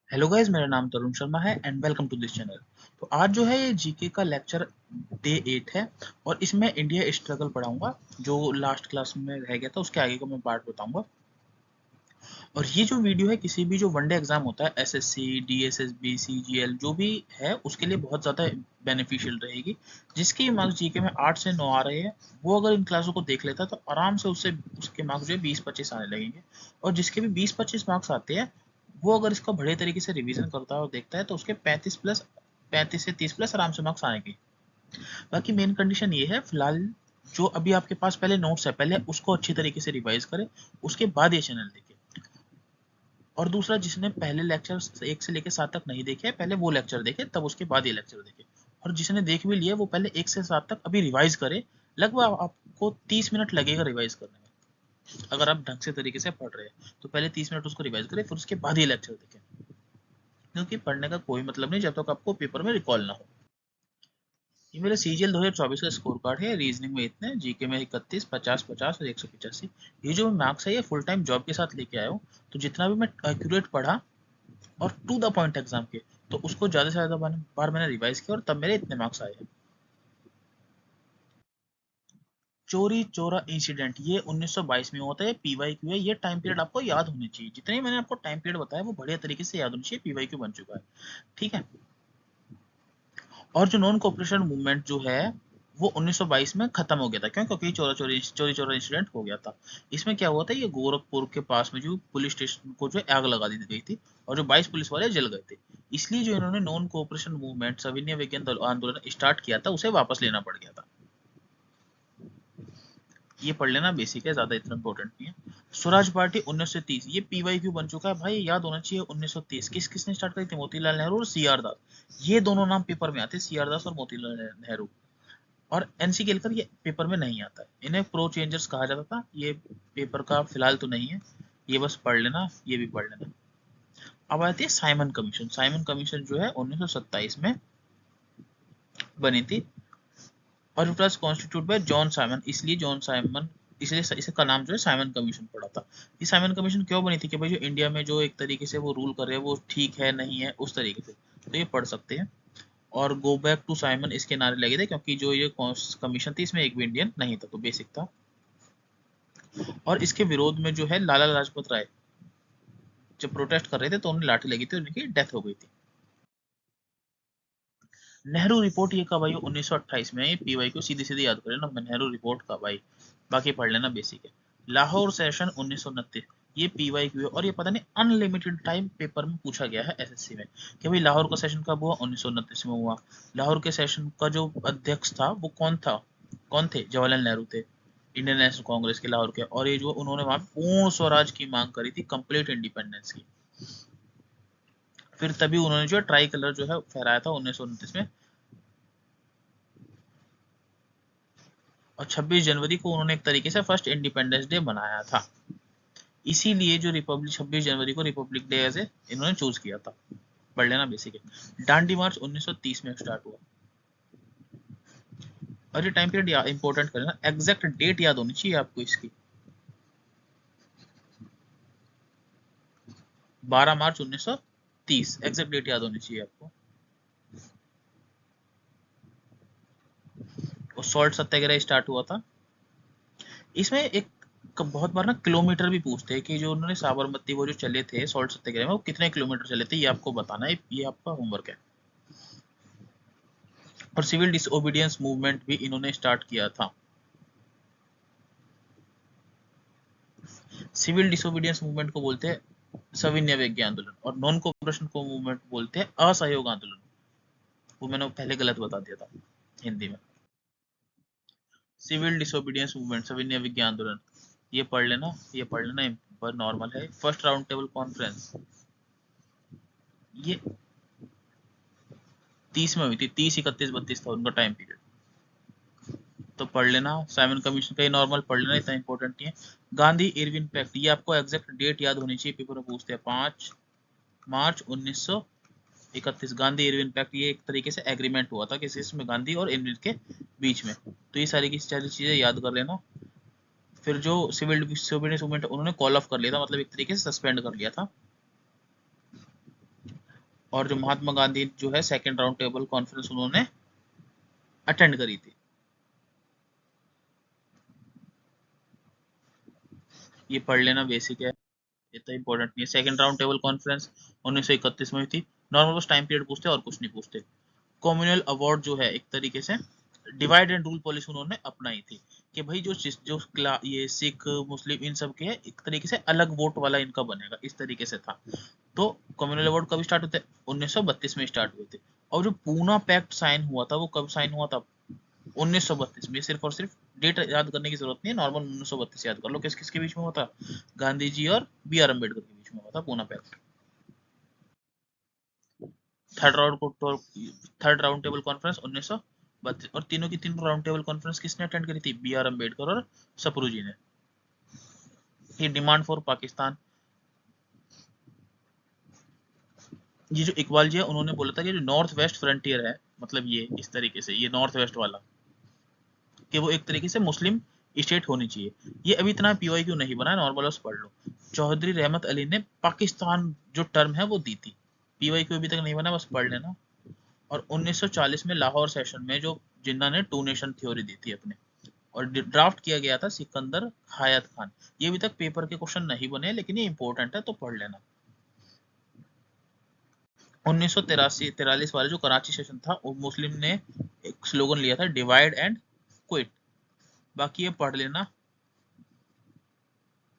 Hello guys, मेरा नाम तरुण शर्मा है and welcome to this channel. तो आज जो है ये जीके का लेक्चर डे 8 है और इसमें इंडिया स्ट्रगल पढ़ाऊंगा। जो लास्ट क्लास में रह गया था उसके आगे का मैं पार्ट बताऊंगा। और ये जो वीडियो है किसी भी जो वनडे एग्जाम होता है, एसएससी, डीएसएसबी, सीजीएल जो भी है उसके लिए बहुत ज़्यादा बेनिफिशियल रहेगी। जिसके मार्क्स जीके में 8 से 9 आ रहे हैं वो अगर इन क्लासों को देख लेता है तो आराम से उससे उसके मार्क्स जो है 20-25 आने लगेंगे। और जिसके भी 20-25 मार्क्स आते हैं वो अगर इसका बड़े तरीके से रिवीजन करता है और देखता है तो उसके 35 से 30 प्लस आराम से मार्क्स आएंगे। बाकी मेन कंडीशन ये है फिलहाल, जो अभी आपके पास पहले नोट्स है पहले उसको अच्छी तरीके से रिवाइज करें, उसके बाद ये चैनल देखें। और दूसरा, जिसने पहले लेक्चर 1 से लेकर 7 तक नहीं देखे पहले वो लेक्चर देखे तब उसके बाद ये लेक्चर देखे। और जिसने देख भी लिया वो पहले 1 से 7 तक अभी रिवाइज करे। लगभग आपको 30 मिनट लगेगा रिवाइज करने में। अगर आप ढंग से तरीके से पढ़ रहे हैं तो पहले 30 मिनट उसको रिवाइज करें, फिर उसके बाद ये लेक्चर देखें। क्योंकि पढ़ने का कोई मतलब नहीं जब तक आपको पेपर में रिकॉल ना हो। ये मेरा सीजीएल 2024 का स्कोर कार्ड है। रीजनिंग में इतने, जीके में 31, 50, 50 और 185। ये जो मार्क्स है ये फुल टाइम जॉब के साथ लेके आया हूँ। तो जितना भी मैं एक्यूरेट पढ़ा और टू द पॉइंट एग्जाम के, तो उसको ज़्यादा से ज़्यादा बार मैंने रिवाइज किया और तब मेरे इतने मार्क्स आए हैं। चोरी चोरा इंसिडेंट ये 1922 में होता है, पीवाईक्यू है। ये टाइम पीरियड आपको याद होनी चाहिए। जितने मैंने आपको टाइम पीरियड बताया वो बढ़िया तरीके से याद होनी चाहिए। पीवाईक्यू बन चुका है, ठीक है। और जो नॉन कोऑपरेशन मूवमेंट जो है वो 1922 में खत्म हो गया था। क्यों? क्योंकि चोरी चोरा इंसिडेंट हो गया था। इसमें क्या हुआ था, ये गोरखपुर के पास में जो पुलिस स्टेशन को जो आग लगा दी गई थी और जो 22 पुलिस वाले जल गए थे। इसलिए जो इन्होंने नॉन कोऑपरेशन मूवमेंट सविनय विज्ञान आंदोलन स्टार्ट किया था उसे वापस लेना पड़ गया था। ये पढ़ लेना, बेसिक है, ज्यादा इतना इंपॉर्टेंट नहीं है। स्वराज पार्टी 1930, ये पीवाईक्यू बन चुका है भाई, याद होना चाहिए। 1930 किसने स्टार्ट करी थी? मोतीलाल नेहरू और सीआर दास। ये दोनों नाम पेपर में आते हैं, सीआर दास और मोतीलाल नेहरू। और एनसी केलकर ये पेपर में नहीं आता है। इन्हें प्रो चेंजर्स कहा जाता था। ये पेपर का फिलहाल तो नहीं है, ये बस पढ़ लेना, ये भी पढ़ लेना। अब आती है साइमन कमीशन। साइमन कमीशन जो है 1927 में बनी थी और it was constitute bye John Simon. इसलिए जॉन साइमन, इसलिए इसका नाम जो है साइमन कमीशन पड़ा था। ये साइमन कमीशन क्यों बनी थी कि भाई जो इंडिया में जो एक तरीके से वो रूल कर रहे हैं वो ठीक है नहीं है उस तरीके से। तो ये पढ़ सकते हैं। और गो बैक टू साइमन इसके नारे लगे थे क्योंकि जो ये कमीशन थी इसमें एक भी इंडियन नहीं था, तो बेसिक था। और इसके विरोध में जो है लाला लाजपत राय जब प्रोटेस्ट कर रहे थे तो उन्हें लाठी लगी थी, उनकी डेथ हो गई थी। नेहरू रिपोर्ट ये कब आई? 1928 में। पीवाई को सीधी सीधी याद करें ना, नेहरू रिपोर्ट कब आई, बाकी पढ़ लेना, बेसिक है। लाहौर सेशन 1929, ये पीवाई क्यू है। और ये पता नहीं अनलिमिटेड टाइम पेपर में पूछा गया है एसएससी में कि भाई लाहौर का सेशन कब हुआ? 1929 में हुआ। लाहौर के सेशन का जो अध्यक्ष था वो कौन था? कौन थे? जवाहरलाल नेहरू थे, इंडियन नेशनल कांग्रेस के लाहौर के। और ये जो उन्होंने वहां पूर्ण स्वराज की मांग करी थी, कंप्लीट इंडिपेंडेंस की। फिर तभी उन्होंने जो ट्राई कलर जो है फहराया था 1929 में। और 26 जनवरी को उन्होंने एक तरीके से फर्स्ट इंडिपेंडेंस डे बनाया था। इसीलिए जो रिपब्लिक 26 जनवरी को रिपब्लिक डे ऐसे इन्होंने चूज किया था। पढ़ लेना, बेसिक है। डांडी मार्च 1930 में स्टार्ट हुआ। और ये टाइम पीरियड इंपॉर्टेंट करना, एग्जैक्ट डेट याद होनी चाहिए आपको इसकी। 12 मार्च 1930 एग्जैक्ट डेट याद होनी चाहिए आपको। और सॉल्ट सत्याग्रह स्टार्ट हुआ था। इसमें एक बहुत बार ना किलोमीटर भी पूछते हैं कि जो उन्होंने साबरमती वो जो चले थे सॉल्ट सत्याग्रह में वो कितने किलोमीटर चले थे, ये आपको बताना है। ये आपका होमवर्क है। और सिविल डिसओबीडियंस मूवमेंट भी इन्होंने स्टार्ट किया था। सिविल डिसोबीडियंस मूवमेंट को बोलते हैं सविनय अवज्ञा आंदोलन और नॉन कोऑपरेशन को मूवमेंट बोलते हैं असहयोग आंदोलन। वो मैंने पहले गलत बता दिया था हिंदी में। सिविल डिसोबीडियंस मूवमेंट, सविनय अवज्ञा आंदोलन, ये पढ़ लेना, ये पढ़ लेना, पर नॉर्मल है। फर्स्ट राउंड टेबल कॉन्फ्रेंस ये 30 में हुई थी, 30, 31, 32 था उनका टाइम पीरियड, तो पढ़ लेना। साइमन कमीशन का ही नॉर्मल पढ़ लेना, इतना इंपॉर्टेंट नहीं है। गांधी इरविन पैक्ट, ये आपको एग्जैक्ट डेट याद होनी चाहिए, पेपर में पूछते हैं। 5 मार्च 1931, गांधी इरविन पैक्ट। ये एक तरीके से एग्रीमेंट हुआ था किसी इसमें गांधी और इरविन के बीच में। तो ये सारी की सारी चीजें याद कर लेना। फिर जो सिविल डिसोबीडियंस मूवमेंट उन्होंने कॉल ऑफ कर लिया था, मतलब एक तरीके से सस्पेंड कर लिया था। और जो महात्मा गांधी जो है सेकेंड राउंड टेबल कॉन्फ्रेंस उन्होंने अटेंड करी थी। ये पढ़ लेना, बेसिक है, इतना इंपॉर्टेंट नहीं है। सेकंड राउंड टेबल कॉन्फ्रेंस 1931 में हुई थी। नॉर्मल बस टाइम पीरियड पूछते और कुछ नहीं पूछते। कम्युनल अवार्ड जो है एक तरीके से डिवाइड एंड रूल पॉलिसी उन्होंने अपनाई थी कि भाई जो ये सिख मुस्लिम इन सब के है एक तरीके से अलग वोट वाला इनका बनेगा, इस तरीके से था। तो कम्युनल अवार्ड कब स्टार्ट होते, 1932 में स्टार्ट हुए थे। और जो पूना पैक्ट साइन हुआ था वो कब साइन हुआ था, 1932 में। सिर्फ और सिर्फ डेट याद करने की जरूरत नहीं है, नॉर्मल 1932 याद कर लो। किस किसके बीच में हुआ था, गांधी जी और बी आर अम्बेडकर के बीच में हुआ था पूना पैक्ट। थर्ड राउंड को थर्ड राउंड टेबल कॉन्फ्रेंस 1932, और तीनों की तीनों राउंड टेबल कॉन्फ्रेंस किसने अटेंड करी थी, बी आर अम्बेडकर और सप्रू जी ने। ये डिमांड फॉर पाकिस्तान, ये जो इकबाल जी है उन्होंने बोला था कि जो नॉर्थ वेस्ट फ्रंटियर है, मतलब ये इस तरीके से ये नॉर्थ वेस्ट वाला, कि वो एक तरीके से मुस्लिम स्टेट होनी चाहिए। ये अभी इतना पीवाई क्यों नहीं बना है, नॉर्मल बस पढ़ लो। चौधरी रहमत अली ने पाकिस्तान जो टर्म है वो दी थी, पीवाई क्यों अभी तक नहीं बना, बस पढ़ लेना। और 1940 में लाहौर सेशन में जो जिन्ना ने टू नेशन थ्योरी दी थी अपने, और ड्राफ्ट किया गया था सिकंदर हयात खान। ये अभी तक पेपर के क्वेश्चन नहीं बने, लेकिन ये इंपॉर्टेंट है तो पढ़ लेना। 1943 वाले जो कराची सेशन था वो मुस्लिम ने एक स्लोगन लिया था, डिवाइड एंड क्विट। बाकी ये पढ़ लेना,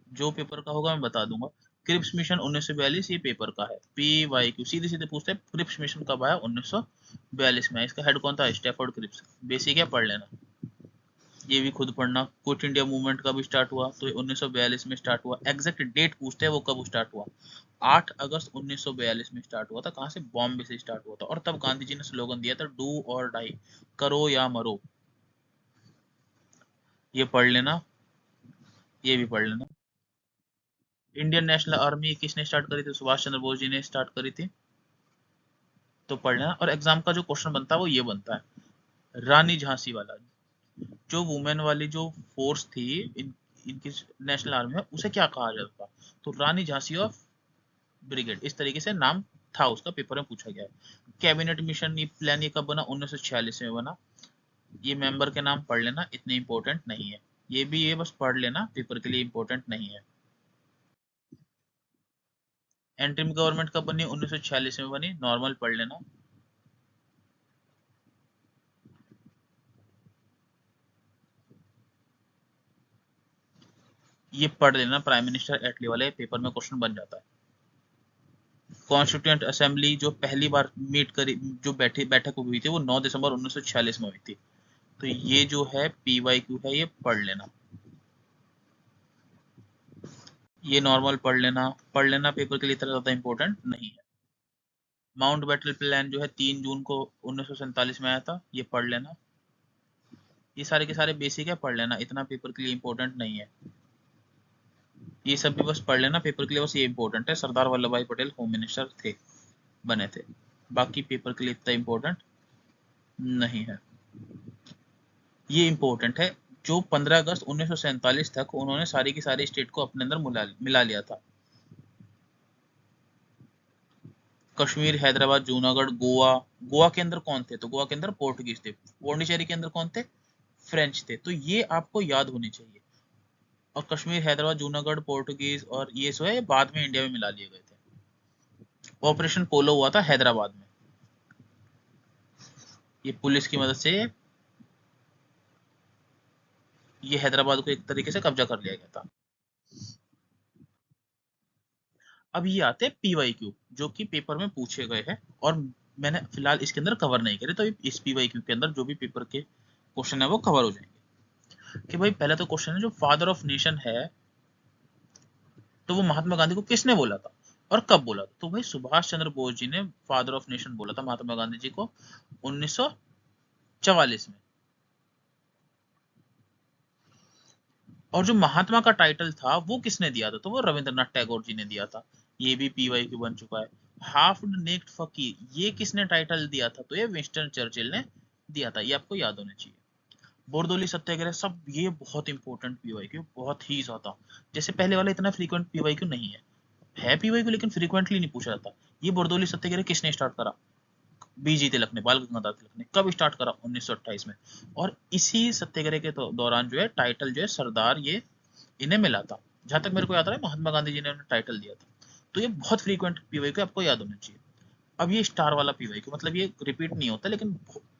जो पेपर का होगा मैं बता दूंगा। क्रिप्स मिशन 1942 ये पेपर का है, पी वाई क्यू सीधे सीधे पूछते हैं क्रिप्स मिशन कब आया, 1942 में। इसका हेड कौन था, स्टैफोर्ड क्रिप्स। बेसिक है, पढ़ लेना। ये भी खुद पढ़ना। क्विट इंडिया मूवमेंट कब स्टार्ट हुआ, तो 1942 में स्टार्ट हुआ। एग्जैक्ट डेट पूछते हैं वो कब स्टार्ट हुआ, 8 अगस्त 1942 में स्टार्ट हुआ था। कहाँ से, बॉम्बे से स्टार्ट हुआ था। और तब गांधी जी ने स्लोगन दिया था, डू और डाई, करो या मरो। ये पढ़ लेना, ये भी पढ़ लेना। इंडियन नेशनल आर्मी किसने स्टार्ट करी थी, सुभाष चंद्र बोस जी ने स्टार्ट करी थी, तो पढ़ लेना। और एग्जाम का जो क्वेश्चन बनता है वो ये बनता है, रानी झांसी वाला, जो वुमेन वाली जो फोर्स थी इनकी नेशनल आर्मी में, उसे क्या कहा जाता था, तो रानी झांसी ऑफ ब्रिगेड, इस तरीके से नाम था उसका, पेपर में पूछा गया है। कैबिनेट मिशन प्लान ये कब बना, 1946 में बना। ये मेंबर के नाम पढ़ लेना, इतने इंपॉर्टेंट नहीं है। ये भी ये बस पढ़ लेना, पेपर के लिए इंपॉर्टेंट नहीं है। एंट्रीम गवर्नमेंट कब बनी, 1946 में बनी, नॉर्मल पढ़ लेना। ये पढ़ लेना, प्राइम मिनिस्टर एटली वाले पेपर में क्वेश्चन बन जाता है। कॉन्स्टिट्यूंट असेंबली जो पहली बार मीट करी, जो बैठक हुई थी वो 9 दिसंबर 1946 में हुई थी। तो ये जो है पीवाई क्यू है, ये पढ़ लेना। ये नॉर्मल पढ़ लेना, पेपर के लिए इतना ज्यादा इंपॉर्टेंट नहीं है। माउंट बैटल प्लान जो है 3 जून को 1947 में आया था, ये पढ़ लेना। ये सारे के सारे बेसिक है, पढ़ लेना, इतना पेपर के लिए इंपॉर्टेंट नहीं है। ये सब भी बस पढ़ लेना, पेपर के लिए बस ये इंपॉर्टेंट है, सरदार वल्लभ भाई पटेल होम मिनिस्टर थे, बने थे। बाकी पेपर के लिए इतना इंपॉर्टेंट नहीं है। ये इंपॉर्टेंट है, जो 15 अगस्त 1947 तक उन्होंने सारी की सारी स्टेट को अपने अंदर मिला लिया था। कश्मीर, हैदराबाद, जूनागढ़, गोवा। गोवा के अंदर कौन थे, तो गोवा के अंदर पोर्टुगीज थे। पौंडीचेरी के अंदर कौन थे, फ्रेंच थे। तो ये आपको याद होनी चाहिए। और कश्मीर, हैदराबाद, जूनागढ़, पोर्टुगीज और ये जो है बाद में इंडिया में मिला लिए गए थे। ऑपरेशन पोलो हुआ था हैदराबाद में, ये पुलिस की मदद से ये हैदराबाद को एक तरीके से कब्जा कर लिया गया था। अब ये आते हैं पीवाई क्यू, जो कि पेपर में पूछे गए हैं, और मैंने फिलहाल इसके अंदर कवर नहीं करे, तो इस पीवाई क्यू के अंदर जो भी पेपर के क्वेश्चन है वो कवर हो जाएंगे। कि भाई पहला तो क्वेश्चन है, जो फादर ऑफ नेशन है, तो वो महात्मा गांधी को किसने बोला था और कब बोला था, तो भाई सुभाष चंद्र बोस जी ने फादर ऑफ नेशन बोला था महात्मा गांधी जी को 1944 में। और जो महात्मा का टाइटल था वो किसने दिया था, तो वो रविंद्रनाथ टैगोर जी ने दिया था। ये भी पीवाई क्यू बन चुका है। हाफ नेक्ड फकीर, ये किसने टाइटल दिया था, तो ये विंस्टन चर्चिल ने दिया था। ये आपको याद होना चाहिए। बोरदोली सत्याग्रह, सब ये बहुत इंपॉर्टेंट पीवाई क्यू, बहुत ही ज्यादा। जैसे पहले वाला इतना फ्रीक्वेंट पीवाई क्यू नहीं है, पीवाई क्यू लेकिन फ्रीक्वेंटली नहीं पूछा जाता। ये बरदौली सत्याग्रह किसने स्टार्ट करा? बीजी तिलक ने, बाल गंगाधर तिलक ने। कब स्टार्ट करा? 1928 में। और इसी सत्याग्रह के दौरान जो है टाइटल जो है सरदार ये इन्हें मिला था। जहां तक मेरे को याद आ रहा है महात्मा गांधी जी ने उन्हें टाइटल दिया था। तो ये बहुत फ्रीक्वेंट पीवाईक्यू आपको याद होना चाहिए। अब ये स्टार वाला पीवाईक्यू मतलब ये रिपीट नहीं होता, लेकिन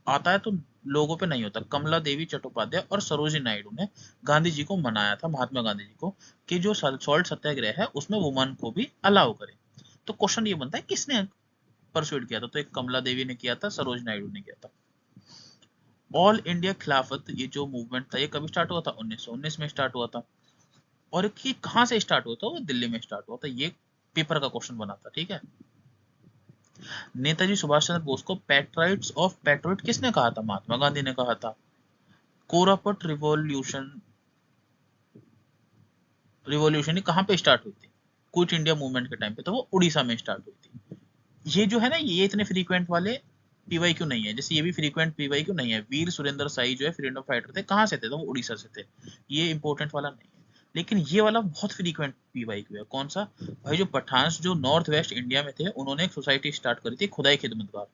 आता है तो लोगों पे नहीं होता। कमला देवी चट्टोपाध्याय और सरोजिनी नायडू ने गांधी जी को मनाया था, महात्मा गांधी जी को, कि जो सॉल्ट सत्याग्रह है उसमें वुमन को भी अलाउ करे। तो क्वेश्चन ये बनता है किसने परसुएड किया था? तो एक कमला देवी ने किया था, सरोज नायडू ने किया था। ऑल इंडिया खिलाफत ये जो मूवमेंट था ये कभी स्टार्ट हुआ था? 1919 में स्टार्ट हुआ था। और ये कहां से स्टार्ट हुआ था? वो दिल्ली में स्टार्ट हुआ था। ये पेपर का क्वेश्चन बना था, ठीक है। नेताजी सुभाष चंद्र बोस को पैट्राइट्स ऑफ पैट्रियट किसने कहा था? महात्मा गांधी ने कहा था। कोरापट रिवॉल्यूशन रिवॉल्यूशन कहां पे स्टार्ट हुई थी? क्विट इंडिया मूवमेंट के टाइम पे, तो वो उड़ीसा में स्टार्ट हुई थी। ये जो है ना, ये इतने फ्रीक्वेंट वाले पीवाईक्यू नहीं है। जैसे ये भी फ्रीक्वेंट पीवाईक्यू नहीं है। वीर सुरेंद्र साई जो है फ्रीडम फाइटर थे, कहां से थे? तो वो उड़ीसा से थे। ये इंपॉर्टेंट वाला नहीं है। लेकिन ये वाला बहुत फ्रीक्वेंट पीवाईक्यू है। कौन सा? भाई जो पठान्स जो नॉर्थ वेस्ट इंडिया में थे, उन्होंने एक सोसाइटी स्टार्ट करी थी, खुदाई खिदमतगार,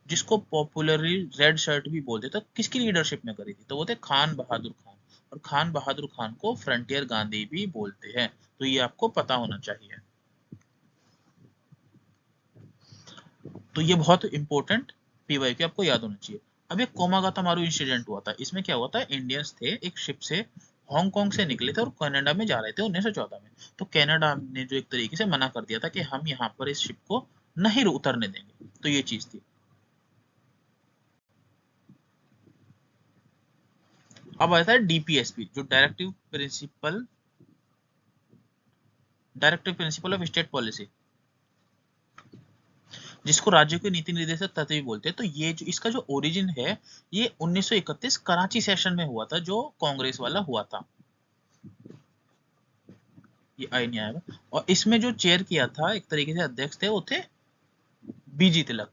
जिसको पॉपुलरली रेड शर्ट भी बोलते। तो किसकी लीडरशिप में करी थी? तो वो थे खान बहादुर खान। और खान बहादुर खान को फ्रंटियर गांधी भी बोलते हैं। तो ये आपको पता होना चाहिए। तो ये बहुत इंपॉर्टेंट पीवाईक्यू आपको याद होना चाहिए। अब एक कोमागाता मारू इंसिडेंट हुआ था। इसमें क्या हुआ था? इंडियंस थे एक शिप से, हांगकांग से निकले थे और कनाडा में जा रहे थे 1914 में। तो कनाडा ने जो एक तरीके से मना कर दिया था कि हम यहाँ पर इस शिप को नहीं उतरने देंगे। तो ये चीज थी। अब आता है डीपीएसपी, जो directive principle of state policy, जिसको राज्यों के नीति निर्देशक तत्व भी बोलते हैं। तो ये जो इसका जो ओरिजिन है, ये 1931 कराची सेशन में हुआ था, जो कांग्रेस वाला हुआ था। ये आई नहीं आएगा। और इसमें जो चेयर किया था, एक तरीके से अध्यक्ष थे, वो थे बीजी तिलक।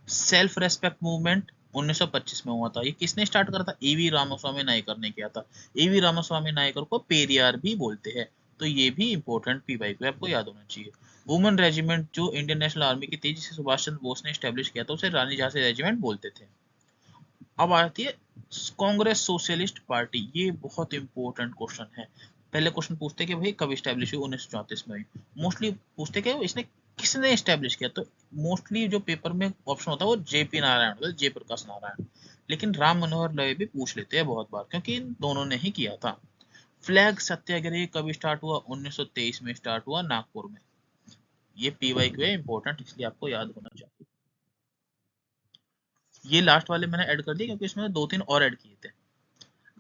सेल्फ रेस्पेक्ट मूवमेंट 1925 में हुआ था। ये किसने स्टार्ट करा था? एवी रामास्वामी नायकर ने किया था। एवी रामास्वामी नायकर को पेरियार भी बोलते हैं। तो ये भी इंपॉर्टेंट पीवाईक्यू आपको याद होना चाहिए। वुमेन रेजिमेंट जो इंडियन नेशनल आर्मी की थी, जिसे सुभाष चंद्र बोस ने स्टैब्लिश किया था, उसे रानी झांसी रेजिमेंट बोलते थे। अब आती है कांग्रेस सोशलिस्ट पार्टी। ये बहुत इंपॉर्टेंट क्वेश्चन है। पहले क्वेश्चन पूछते कि भाई कब स्टैब्लिश हुई? 1934 में हुई। मोस्टली पूछते कि इसने किसने स्टैब्लिश किया? तो मोस्टली जो पेपर में ऑप्शन होता है वो जेपी नारायण होता है, जयप्रकाश नारायण। लेकिन राम मनोहर लोहिया भी पूछ लेते हैं बहुत बार, क्योंकि इन दोनों ने ही किया था। फ्लैग सत्याग्रह कब स्टार्ट हुआ? 1923 में स्टार्ट हुआ, नागपुर में। ये पीवाईक्यू है, इंपॉर्टेंट, इसलिए आपको याद होना चाहिए। ये लास्ट वाले मैंने ऐड कर दिए क्योंकि इसमें दो तीन और ऐड किए थे।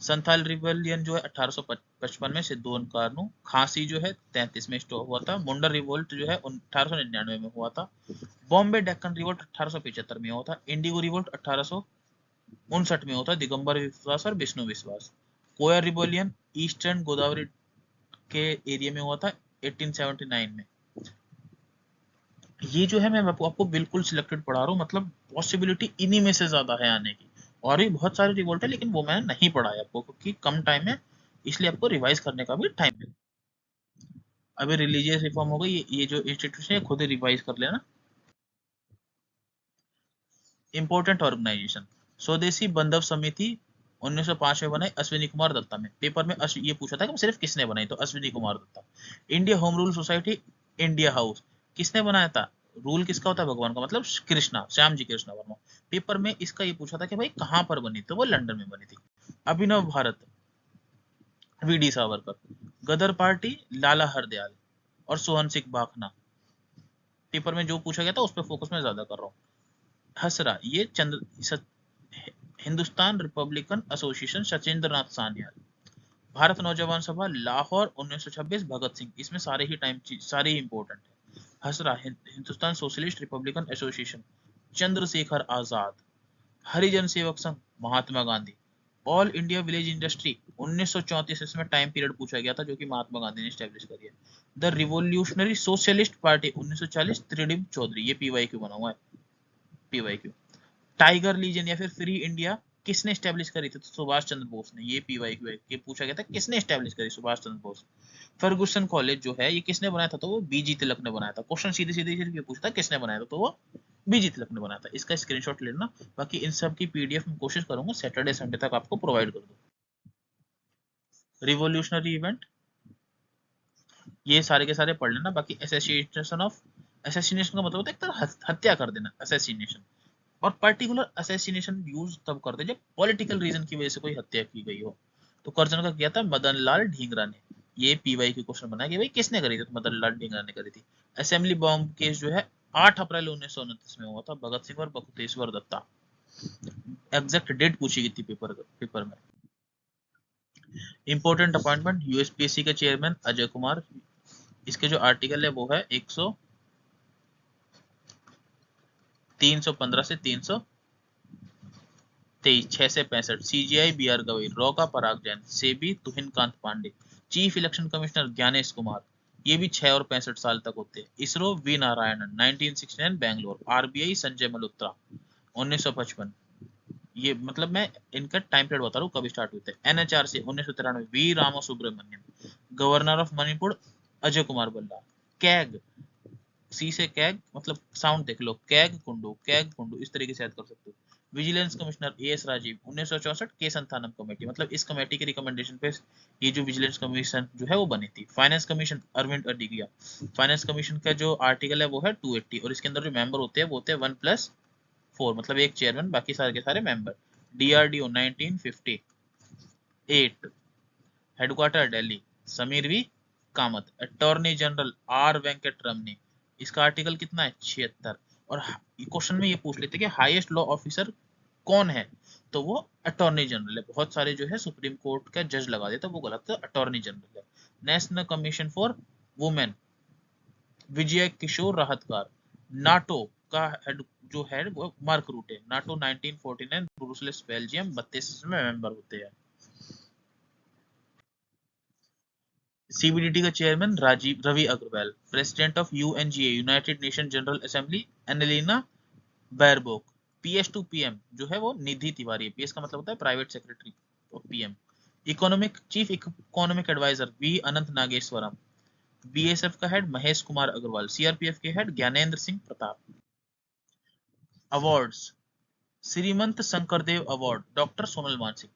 संथाल रिवॉल्यूशन जो है 1855 में सिद्धू कानू। खांसी जो है 33 में स्टॉप हुआ था। मुंडर रिवोल्ट जो है 1899 में हुआ था। बॉम्बे डेक्कन रिवोल्ट 1875 में हुआ था। इंडिगो रिवोल्ट 1859 में हुआ था, दिगंबर विश्वास और विष्णु विश्वास। कोयर रिवोलियन ईस्टर्न गोदावरी के एरिया में हुआ था 1879 में। ये जो है मैं आपको बिल्कुल सिलेक्टेड पढ़ा रहा हूँ, मतलब पॉसिबिलिटी इन्हीं में से ज्यादा है आने की। और भी बहुत सारे रिवोल्ट है, लेकिन वो मैंने नहीं पढ़ा है आपको क्योंकि कम टाइम है, इसलिए आपको रिवाइज करने का भी टाइम है। अभी रिलीजियस रिफॉर्म हो गई, ये जो इंस्टीट्यूशन है खुद ही रिवाइज कर लेना। इंपॉर्टेंट ऑर्गेनाइजेशन स्वदेशी बंधव समिति 1905 में बनाई, अश्विनी कुमार दत्ता में। पेपर में ये पूछा था कि सिर्फ किसने बनाई, तो Ashwini Kumar Datta. India home rule society, India house, किसने बनाया था? रूल किसका होता है? भगवान का, मतलब कृष्णा, श्याम जी कृष्णा वर्मा। पेपर में इसका ये पूछा था कि भाई कहां पर बनी, तो वो लंदन में बनी थी। अभिनव भारत, वीडी सावरकर। गदर पार्टी, लाला हरदयाल और सोहन सिंह बाखना। पेपर में जो पूछा गया था उस पर फोकस में ज्यादा कर रहा हूँ। हसरा, ये हिंदुस्तान रिपब्लिकन एसोसिएशन, सचिंद्र नाथ सान्याल। भारत नौजवान सभा, लाहौर 1926, भगत सिंह। इसमें सारे ही सारे ही इंपॉर्टेंट है। हसरा, Hindustan Socialist Republican Association, Chandrashekhar Azad. Harijan Sevak Sangh, Mahatma Gandhi. All India Village Industry 1934, इसमें टाइम पीरियड पूछा गया था जो कि महात्मा गांधी ने स्टैब्लिश करी है। The Revolutionary Socialist Party 1940, Tridib Chaudhuri. ये पीवाईक्यू बना हुआ है, पीवाईक्यू। टाइगर लीजन या फिर फ्री इंडिया किसने स्टैब्लिश करी थी? तो सुभाष चंद्र बोस ने। ये पीवाईक्यू है कि पूछा गया था किसने स्टैब्लिश करी? सुभाष चंद्र बोस। फर्गुसन कॉलेज जो है ये किसने बनाया था? तो वो बीजी तिलक ने बनाया था। क्वेश्चन सीधे सीधे ये पूछता किसने बनाया था, तो वो बीजी तिलक ने बनाया था। इसका स्क्रीनशॉट ले लेना। बाकी इन सब की पीडीएफ में कोशिश करूंगा सैटरडे संडे तक आपको प्रोवाइड कर दूं। रिवोल्यूशनरी इवेंट ये सारे के सारे पढ़ लेना। बाकी असैसिनेशन का मतलब होता है एक तरह हत्या कर देना, असैसिनेशन। और पर्टिकुलर असैसिनेशन यूज तब करते जब पॉलिटिकल रीजन की वजह से कोई हत्या की गई हो। तो करजन का किया था मदन लाल ढींगरा ने। ये पीवाई की क्वेश्चन बना कि भाई किसने करी थी? तो मदन लाल ढींगरा ने करी थी। असेंबली बॉम्ब केस जो है 8 अप्रैल 1929 में हुआ था, भगत सिंह और बटुकेश्वर दत्ता। एग्जैक्ट डेट पूछी गई थी पेपर में। इंपॉर्टेंट अपॉइंटमेंट यूएसपीएससी के चेयरमैन अजय कुमार। इसके जो आर्टिकल है वो है 315 से 323, 6 से 65। सीजीआई बी आर गवई, रॉ का Parag Jain, SEBI Tuhin Kanta Pandey, chief election commissioner Gyanesh Kumar, ये भी 6 और 65 साल तक होते हैं। ISRO V Narayanan 1969 Bangalore. RBI Sanjay Malhotra 1955। ये मतलब मैं इनका टाइम पीरियड बता रहा हूँ कब स्टार्ट हुए थे। NHRC 1993 we Rama Subramaniam. Governor of Manipur Ajay Kumar Bhalla. CAG, सी से कैग मतलब साउंड देख लो, कैग कुंडू इस तरीके से याद कर सकते हो। विजिलेंस कमिश्नर एएस राजीव 1964 के संथानम कमेटी, मतलब इस कमेटी के रिकमेंडेशन पे ये जो विजिलेंस कमीशन जो है वो बनी थी। फाइनेंस कमीशन अरविंद अडिगिया। फाइनेंस कमीशन का जो आर्टिकल है वो है 280 और इसके अंदर जो मेंबर होते हैं वो होते हैं 1+4, मतलब एक चेयरमैन बाकी सारे के सारे member. DRDO 1958। Headquarter Delhi, Samir V Kamat. Attorney general R Venkataramani. इसका आर्टिकल कितना है? 76। और क्वेश्चन में ये पूछ लेते कि हाईएस्ट लॉ ऑफिसर कौन है? तो वो अटॉर्नी जनरल है। बहुत सारे जो है सुप्रीम कोर्ट का जज लगा देता, वो गलत है, अटॉर्नी जनरल है। National Commission for Women Vijaya Kishore Rahatkar. NATO का हेड जो है वो Mark Rutte. NATO 1949 Brussels Belgium 32 में मेंबर होते हैं। सीबीडीटी का chairman Rajiv Ravi Agrawal. President of UNGA United Nation General Assembly Annalena Baerbock. PS to PM जो है वो निधि तिवारी। पीएस का मतलब होता है private secretary of PM. Chief economic adviser V Anantha Nageswaran. BSF का हेड महेश कुमार अग्रवाल। सीआरपीएफ के head Gyanendra Singh Pratap. Awards Srimanta Sankardev award doctor Sonal Mansingh.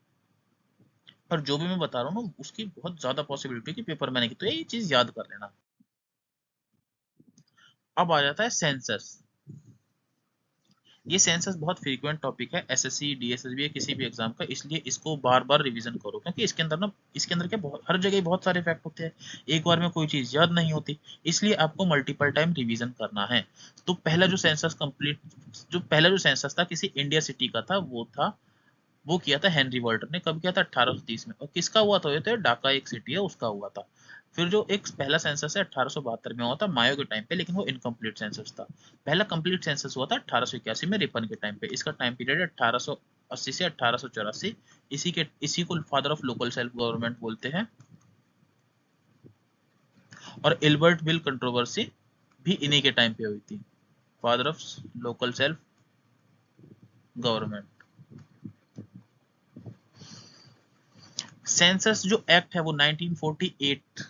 पर जो भी मैं बता रहा हूँ ना उसकी बहुत ज्यादा पॉसिबिलिटी कि पेपर मैंने की, तो ये चीज याद कर लेना। अब आ जाता है सेंसस। ये सेंसस बहुत फ्रीक्वेंट टॉपिक है एसएससी डीएसएसबी किसी भी एग्जाम का, इसलिए इसको बार बार रिवीजन करो क्योंकि इसके अंदर क्या बहुत हर जगह बहुत सारे फैक्ट होते हैं, एक बार में कोई चीज याद नहीं होती, इसलिए आपको मल्टीपल टाइम रिवीजन करना है। तो पहला जो सेंसस था किसी इंडिया सिटी का था, वो किया था हेनरी वॉल्टर ने। कब किया था? 1830 में। और किसका हुआ था? ये तो ढाका एक सिटी है उसका हुआ था। फिर जो एक पहला सेंसस है 1872 में हुआ था मायो के टाइम पे, लेकिन वो इनकम्प्लीट सेंसस था। पहला कंप्लीट सेंसस हुआ था 1881 में रिपन के टाइम पे। इसका टाइम पीरियड है 1880 से 1884। इसी को father of local self government बोलते हैं। और एल्बर्ट विल कंट्रोवर्सी भी इन्हीं के टाइम पे हुई थी, father of local self government. Census जो एक्ट है वो 1948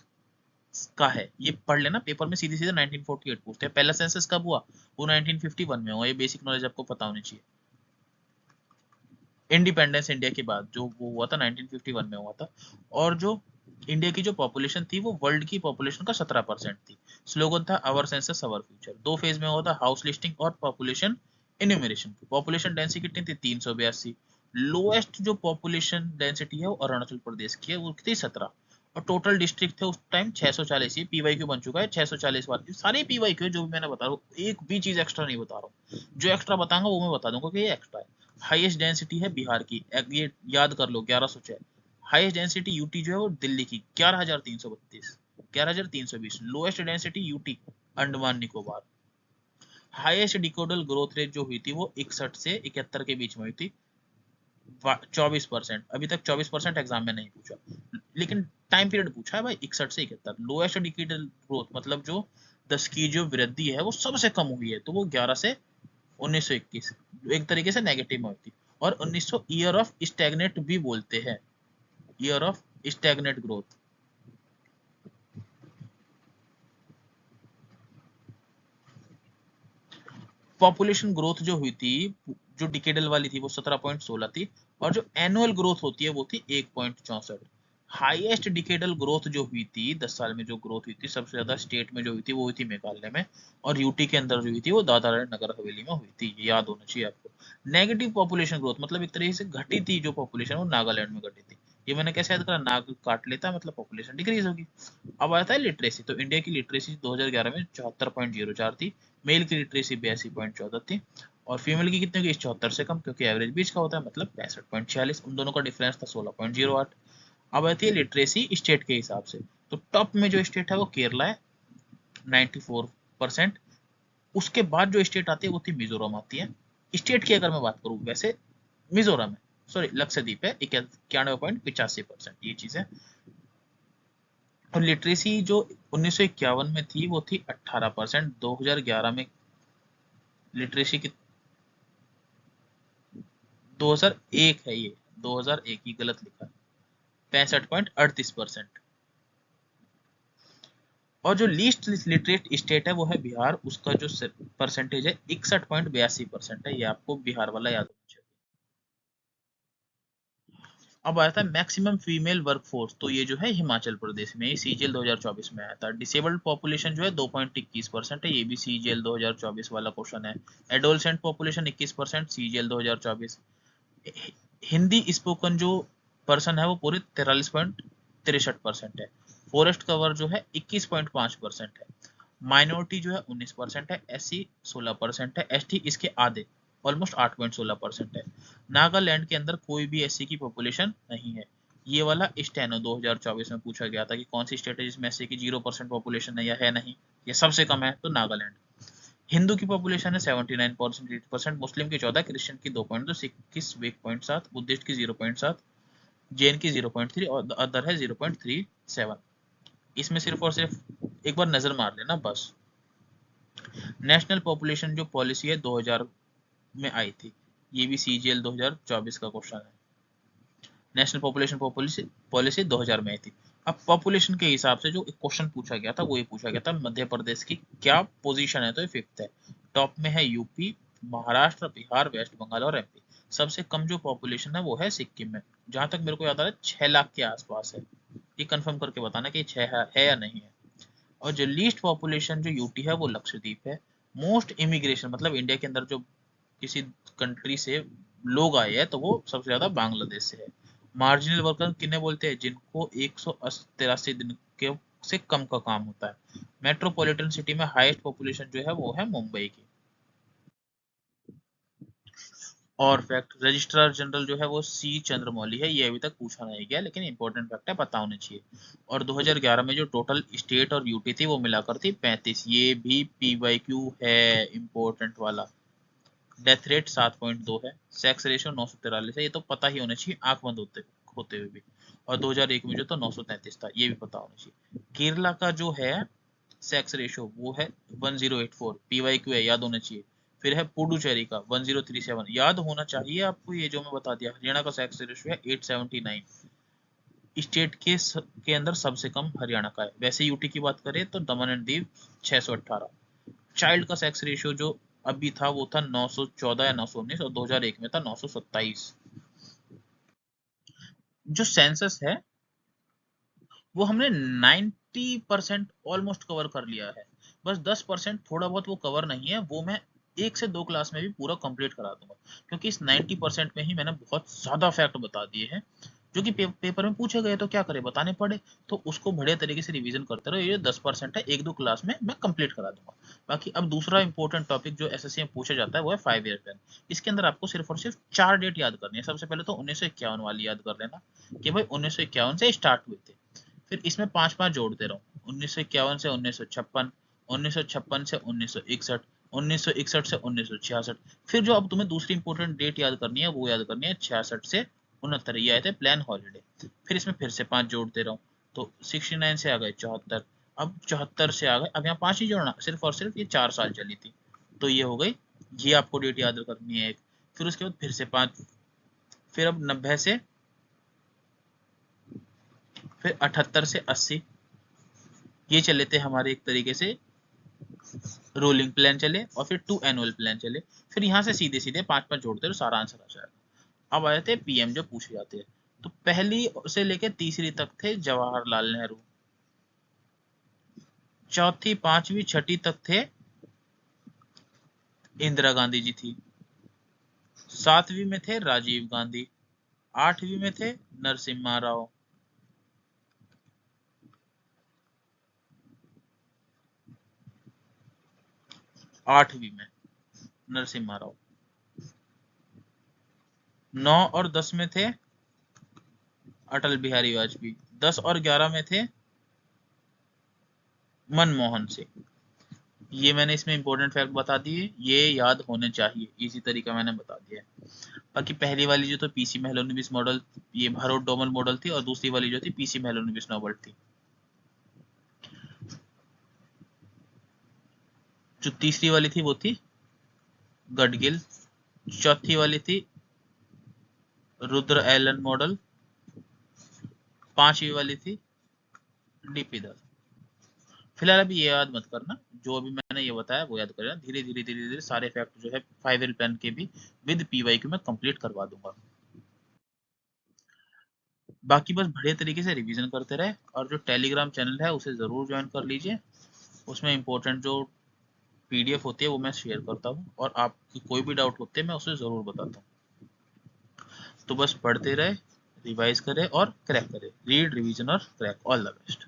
का है, ये पढ़ लेना पेपर में सीधे सीधे 1948 पूछते हैं। पहला सेंसस कब हुआ? वो 1951 में हुआ। ये बेसिक नॉलेज आपको पता होनी चाहिए। इंडिपेंडेंस इंडिया के बाद जो वो हुआ था 1951 में हुआ था। और जो इंडिया की जो पॉपुलेशन थी वो वर्ल्ड की पॉपुलेशन का 17% थी। स्लोगन था our census our future. 2 phase में हुआ था, हाउस लिस्टिंग और पॉपुलेशन इन्यूमरेशन। पॉपुलेशन डेंसिटी कितनी थी? 382। लोएस्ट जो पॉपुलेशन डेंसिटी है वो अरुणाचल प्रदेश की है, वो कितनी 17। और टोटल डिस्ट्रिक्ट थे उस टाइम 640। ये पीवाईक्यू बन चुका है 640 वाले सारे पीवाईक्यू जो भी मैंने बता रहा हूँ, एक भी चीज एक्स्ट्रा नहीं बता रहा हूँ। जो एक्स्ट्रा बताऊंगा वो मैं बता दूंगा कि ये एक्स्ट्रा है। हाईएस्ट डेंसिटी है बिहार की, ये याद कर लो 1106। हाईएस्ट डेंसिटी यूटी जो है वो दिल्ली की 11332, 11320। Lowest density UT Andaman Nicobar. Highest decadal growth rate जो हुई थी वो 61 से 71 के बीच में हुई थी, 24%। अभी तक 24% एग्जाम में नहीं पूछा, लेकिन टाइम पीरियड पूछा है भाई 61 से 71। लोएस्ट डिकोडल ग्रोथ मतलब जो 10 की जो वृद्धि है वो सबसे कम हुई है, तो वो 11 से 1921 एक तरीके से नेगेटिव में हुई थी। और 1900 ईयर ऑफ स्टैग्नेट भी बोलते हैं, year of stagnate growth. Population growth जो हुई थी, जो डिकेडल वाली थी वो 17.16 थी, और जो एनुअल ग्रोथ होती है वो थी 1.64। हाईएस्ट डिकेडल ग्रोथ जो हुई थी 10 साल में, जो ग्रोथ हुई थी सबसे ज्यादा स्टेट में जो हुई थी वो हुई थी मेघालय में, और यूटी के अंदर जो हुई थी वो दादरा नगर हवेली में हुई थी, याद होना चाहिए आपको। नेगेटिव पॉपुलेशन ग्रोथ मतलब एक तरीके से घटी थी जो पॉपुलेशन, वो नागालैंड में घटी थी। ये मैंने कैसे याद करा, नाग काट लेता मतलब पॉपुलेशन डिक्रीज होगी। अब आता है लिटरेसी, तो इंडिया की लिटरेसी 2011 में 74.04 थी, मेल की लिटरेसी 82.14 थी, और फीमेल की कितनी होगी, 74 से कम, क्योंकि एवरेज बीच का होता है, मतलब 65.46। उन दोनों का डिफरेंस था 16.08। अब आती है लिटरेसी स्टेट के हिसाब से, तो टॉप में जो स्टेट है वो केरला है 94%। उसके बाद जो स्टेट आती है वो थी मिजोरम आती है। स्टेट की अगर मैं बात करूं, वैसे मिजोरम है, सॉरी लक्षद्वीप है 91.85%, ये चीज है। और लिटरेसी जो 1951 में थी वो थी 18%, 2011 में लिटरेसी की 2001 है ये, 2001 ही गलत लिखा है, 65.38%। और जो लीस्ट लिटरेट स्टेट है वो है बिहार, उसका जो परसेंटेज है 61.82% है, ये आपको बिहार वाला याद होना चाहिए। अब आया था मैक्सिमम फीमेल वर्कफोर्स, तो ये जो है हिमाचल प्रदेश में, सीजीएल 2024 में आया था। डिसेबल्ड पॉपुलेशन जो है 2.21% है, ये भी सीजीएल 2024 वाला क्वेश्चन है। Adolescent population 21%, CGL 2024। Hindi spoken जो पर्सन है वो पूरे 43.63% है। फॉरेस्ट कवर जो है 21.5% है। माइनॉरिटी जो है 19% है, एससी 16% है, एसटी इसके आधे ऑलमोस्ट 8.16% है। नागालैंड के अंदर कोई भी एससी की पॉपुलेशन नहीं है। ये वाला स्टेनो 2024 में पूछा गया था कि कौन सी स्टेट है जिसमें एससी की 0% पॉपुलेशन है या है नहीं, ये सबसे कम है, तो नागालैंड। हिंदू की पॉपुलेशन है 79.8%, मुस्लिम की 14, क्रिश्चियन की 2.2, सिख की 1.7, बुद्धिस्ट की 0.7, जैन की 0.3 और अदर है 0.37। इसमें सिर्फ और सिर्फ एक बार नजर मार लेना बस। नेशनल पॉपुलेशन जो पॉलिसी है 2000 में आई थी, ये भी सीजीएल 2024 का क्वेश्चन है। नेशनल पॉपुलेशन पॉलिसी 2000 में आई थी। अब पॉपुलेशन के हिसाब से जो एक क्वेश्चन पूछा गया था वो ये पूछा गया था, मध्य प्रदेश की क्या पोजीशन है, तो ये फिफ्थ है। टॉप में है यूपी, महाराष्ट्र, बिहार, वेस्ट बंगाल और एमपी। सबसे कम जो पॉपुलेशन है वो है सिक्किम में, जहां तक मेरे को याद आ रहा है 6 लाख के आसपास है। ये कंफर्म करके बताना कि 6 है या नहीं है। और जो लीस्ट पॉपुलेशन जो यूटी है वो लक्षद्वीप है। मोस्ट इमिग्रेशन मतलब इंडिया के अंदर जो किसी कंट्री से लोग आए हैं तो वो सबसे ज्यादा बांग्लादेश से है। मार्जिनल वर्कर किन्हें बोलते हैं, जिनको 183 दिन के से कम का काम होता है। मेट्रोपॉलिटन सिटी में हाईएस्ट पॉपुलेशन जो है वो है मुंबई की। और फैक्ट, रजिस्ट्रार जनरल जो है वो सी चंद्रमौली है, ये अभी तक पूछा नहीं गया लेकिन इंपॉर्टेंट फैक्ट है, पता होना चाहिए। और 2011 में जो टोटल स्टेट और यूटी थी वो मिलाकर थी 35, ये भी पीवाईक्यू है इंपॉर्टेंट वाला। डेथ रेट 7.2 है, सेक्स रेशियो 943 है, ये तो पता ही होना चाहिए आंख बंद होते होते हुए भी। और 2001 में जो तो 933 था, ये भी पता होना चाहिए। केरला का जो है सेक्स रेशियो वो है 1084, पीवाईक्यू है, याद होना चाहिए। फिर है पुडुचेरी का 1037, याद होना चाहिए आपको, ये जो मैं बता दिया। हरियाणा का सेक्स रेशियो है 879, स्टेट के अंदर सबसे कम हरियाणा का है। वैसे यूटी की बात करें तो दमन एंड दीव 618। चाइल्ड का सेक्स रेशियो जो अभी था वो था 914 या 919, और 2001 में था 927। जो सेंसस है वो हमने 90% ऑलमोस्ट कवर कर लिया है। बस 10% थोड़ा बहुत वो कवर नहीं है, वो मैं 1 से 2 क्लास में भी पूरा कंप्लीट करा दूंगा, क्योंकि इस 90% में ही मैंने बहुत ज्यादा फैक्ट बता दिए हैं जो कि पेपर में पूछे गए तो क्या करे, बताने पड़े। तो उसको बढ़िया तरीके से रिवीजन करते रहो, ये 10% है, 1-2 क्लास में मैं कंप्लीट करा दूंगा। बाकी अब दूसरा इंपॉर्टेंट टॉपिक जो एसएससी में पूछा जाता है वो है 5 ईयर प्लान। इसके अंदर आपको सिर्फ और सिर्फ 4 डेट याद करनी है। सबसे पहले तो 1951 वाली याद कर लेना कि भाई 1951 से स्टार्ट हुए थे। फिर इसमें 5-5 जोड़ते रहो, 1951 से 1956, 1956 से 1961, 1961 से 1966। फिर जो अब तुम्हें दूसरी इंपॉर्टेंट डेट याद करनी है वो याद करनी है 66 से 69, ये आए थे प्लान हॉलीडे। फिर इसमें फिर से 5 जोड़ते रहो, तो 69 से आ गए 74, अब 74 से आ गए, अब यहाँ 5 ही जोड़ना, सिर्फ और सिर्फ ये 4 साल चली थी, तो ये हो गई, ये आपको डेट याद करनी है एक। फिर उसके बाद फिर से 5 फिर अब 90 से, फिर 78 से 80, ये चले थे हमारे एक तरीके से रोलिंग प्लान चले, और फिर 2 एनुअल प्लान चले। फिर यहाँ से सीधे सीधे 5-5 जोड़ते तो सारा आंसर आ जाएगा। अब आ जाते हैं पीएम जो पूछे जाते हैं। तो पहली से लेकर तीसरी तक थे जवाहरलाल नेहरू, चौथी पांचवी छठी तक थे इंदिरा गांधी जी थी, सातवीं में थे राजीव गांधी, आठवीं में थे नरसिम्हा राव, आठवीं में नरसिम्हा राव, 9 और 10 में थे अटल बिहारी वाजपेयी, 10 और 11 में थे मनमोहन सिंह। ये मैंने इसमें इंपॉर्टेंट फैक्ट बता दिए, ये याद होने चाहिए, इसी तरीका मैंने बता दिया है। बाकी पहली वाली जो तो पीसी मेहलोनोबिस मॉडल, ये भारोड डोमल मॉडल थी, और दूसरी वाली जो थी पीसी मेहलोनोबिस नॉवल थी। जो तीसरी वाली थी वो थी गडगिल, चौथी वाली थी रुद्र एलन मॉडल, पांचवी वाली थी डीपी दास। फिलहाल अभी ये याद मत करना, जो अभी मैंने ये बताया वो याद करना। धीरे धीरे धीरे धीरे सारे फैक्ट जो है 5 एल प्लान के भी विद पीवाईक्यू में कंप्लीट करवा दूंगा। बाकी बस बढ़िया तरीके से रिवीजन करते रहे, और जो टेलीग्राम चैनल है उसे ज़रूर ज्वाइन कर लीजिए। उसमें इंपॉर्टेंट जो पीडीएफ होती है वो मैं शेयर करता हूँ, और आपकी कोई भी डाउट होते हैं मैं उसे ज़रूर बताता हूँ। तो बस पढ़ते रहे, रिवाइज करें और क्रैक करें। रीड, रिवीजन और क्रैक। All the best.